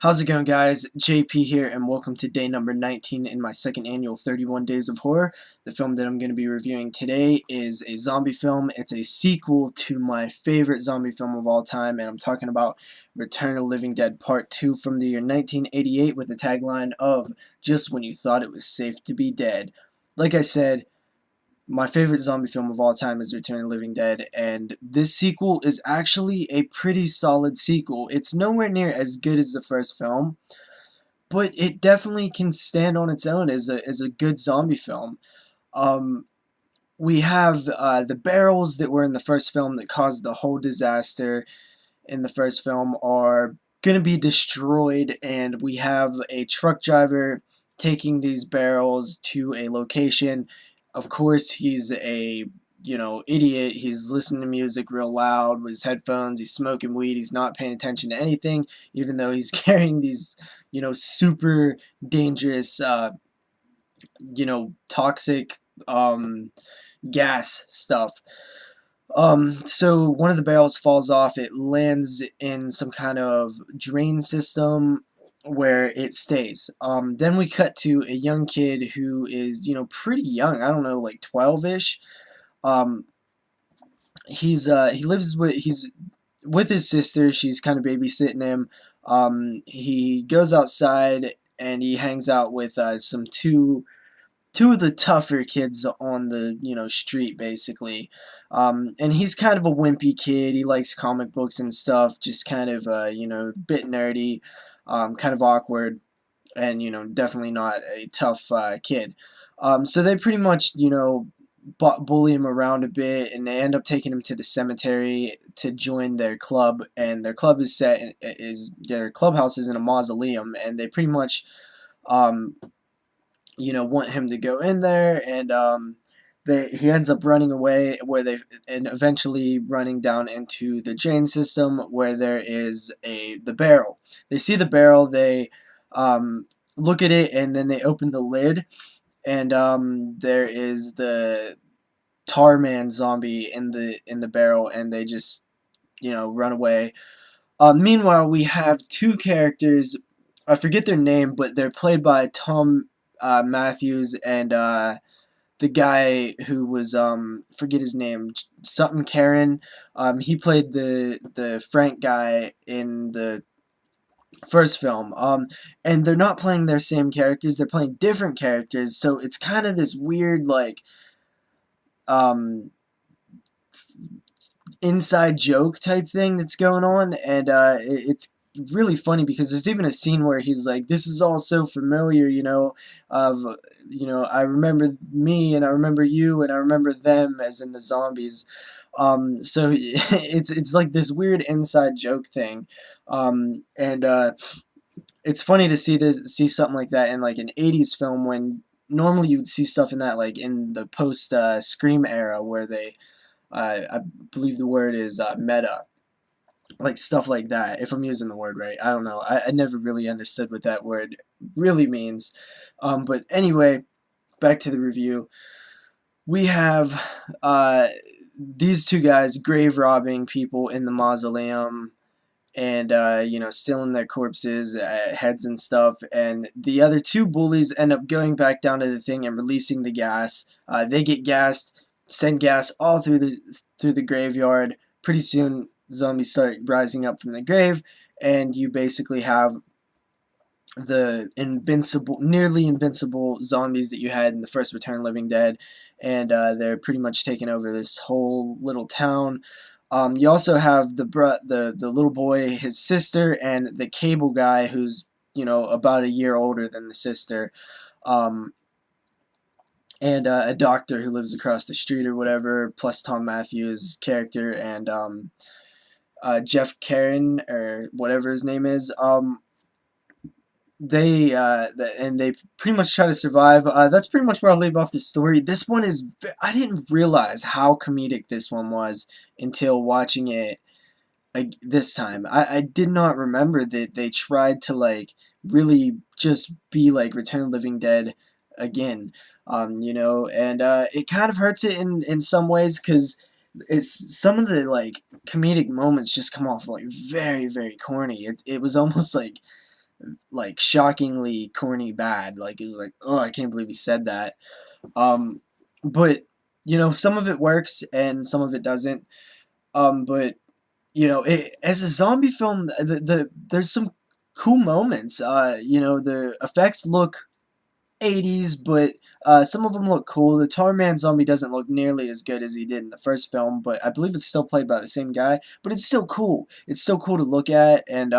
How's it going, guys? JP here, and welcome to day number 19 in my second annual 31 Days of Horror. The film that I'm going to be reviewing today is a zombie film. It's a sequel to my favorite zombie film of all time, and I'm talking about Return of the Living Dead Part 2 from the year 1988 with the tagline of "Just when you thought it was safe to be dead." Like I said, my favorite zombie film of all time is Return of the Living Dead, and this sequel is actually a pretty solid sequel. It's nowhere near as good as the first film, but it definitely can stand on its own as a good zombie film. Um, we have the barrels that were in the first film that caused the whole disaster in the first film are going to be destroyed, and we have a truck driver taking these barrels to a location. Of course, he's a idiot. He's listening to music real loud with his headphones. He's smoking weed. He's not paying attention to anything, even though he's carrying these super dangerous toxic gas stuff. So one of the barrels falls off. It lands in some kind of drain system where it stays. Then we cut to a young kid who is, pretty young. I don't know, like 12-ish. Um, he's with his sister. She's kind of babysitting him. He goes outside and he hangs out with some two of the tougher kids on the street, basically. And he's kind of a wimpy kid. He likes comic books and stuff, just kind of a bit nerdy, kind of awkward, and definitely not a tough kid. So they pretty much bully him around a bit, and they end up taking him to the cemetery to join their club. And their club their clubhouse is in a mausoleum, and they pretty much um, want him to go in there, and he ends up running away, and eventually running down into the drain system where there is the barrel. They see the barrel, they look at it, and then they open the lid, and there is the tar man zombie in the barrel, and they just run away. Meanwhile, we have two characters. I forget their name, but they're played by Tom Matthews and the guy who was forget his name, something Karen. He played the Frank guy in the first film. And they're not playing their same characters; they're playing different characters. So it's kind of this weird um, inside joke type thing that's going on, and it's really funny because there's even a scene where he's like, "This is all so familiar, of I remember me, and I remember you, and I remember them," as in the zombies. So it's like this weird inside joke thing, and it's funny to see something like that in like an '80s film when normally you would see stuff in that like in the post Scream era where I believe the word is meta, like stuff like that. If I'm using the word right, I don't know. I never really understood what that word really means. But anyway, back to the review. We have these two guys grave robbing people in the mausoleum, and stealing their corpses, heads and stuff. And the other two bullies end up going back down to the thing and releasing the gas. They get gassed, send gas all through the graveyard. Pretty soon, zombies start rising up from the grave, and you basically have the nearly invincible zombies that you had in the first Return of the Living Dead, and they're pretty much taking over this whole little town. You also have the little boy, his sister, and the cable guy who's about a year older than the sister, um, and a doctor who lives across the street or whatever, plus Tom Matthews' character and Jeff Karen or whatever his name is. They pretty much try to survive. That's pretty much where I'll leave off the story. This one is I didn't realize how comedic this one was until watching it like this time. I did not remember that they tried to like really just be like Return of the Living Dead again. And it kind of hurts it in some ways because it's some of the like comedic moments just come off like very, very corny. It was almost like like shockingly corny bad. Like it was like, oh, I can't believe he said that. Um, but you know, some of it works and some of it doesn't. But you know, as a zombie film, there's some cool moments. You know, the effects look 80s, but some of them look cool. The Tarman zombie doesn't look nearly as good as he did in the first film, but I believe it's still played by the same guy. But it's still cool. It's still cool to look at, and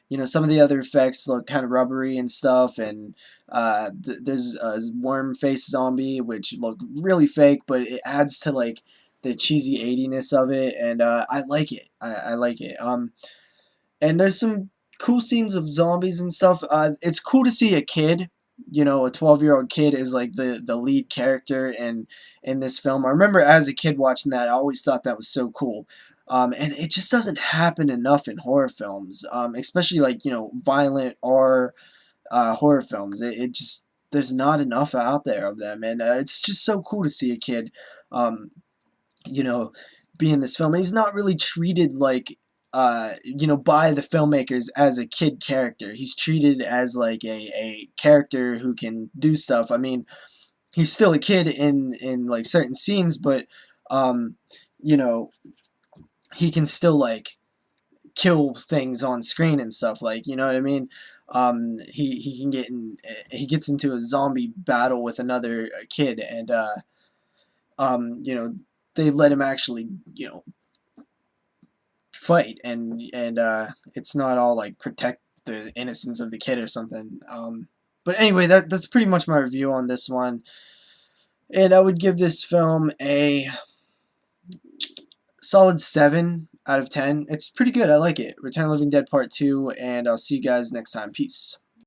you know, some of the other effects look kind of rubbery and stuff. And there's a worm face zombie, which look really fake, but it adds to like the cheesy 80ness of it, and I like it. I like it. And there's some cool scenes of zombies and stuff. It's cool to see a kid, you know, a 12-year-old kid is like the lead character in this film. I remember as a kid watching that, I always thought that was so cool. And it just doesn't happen enough in horror films, especially like, you know, violent or horror films. It just, there's not enough out there of them, and it's just so cool to see a kid, um, you know, be in this film. And he's not really treated like, you know, by the filmmakers as a kid character. He's treated as like a character who can do stuff. I mean, he's still a kid in like certain scenes, but, um, you know, he can still like kill things on screen and stuff, like, you know what I mean. He can get in, he gets into a zombie battle with another kid, and you know, they let him actually, you know, fight, and it's not all like protect the innocence of the kid or something. But anyway, that's pretty much my review on this one, and I would give this film a solid 7 out of 10. It's pretty good. I like it. Return of the Living Dead Part 2, and I'll see you guys next time. Peace.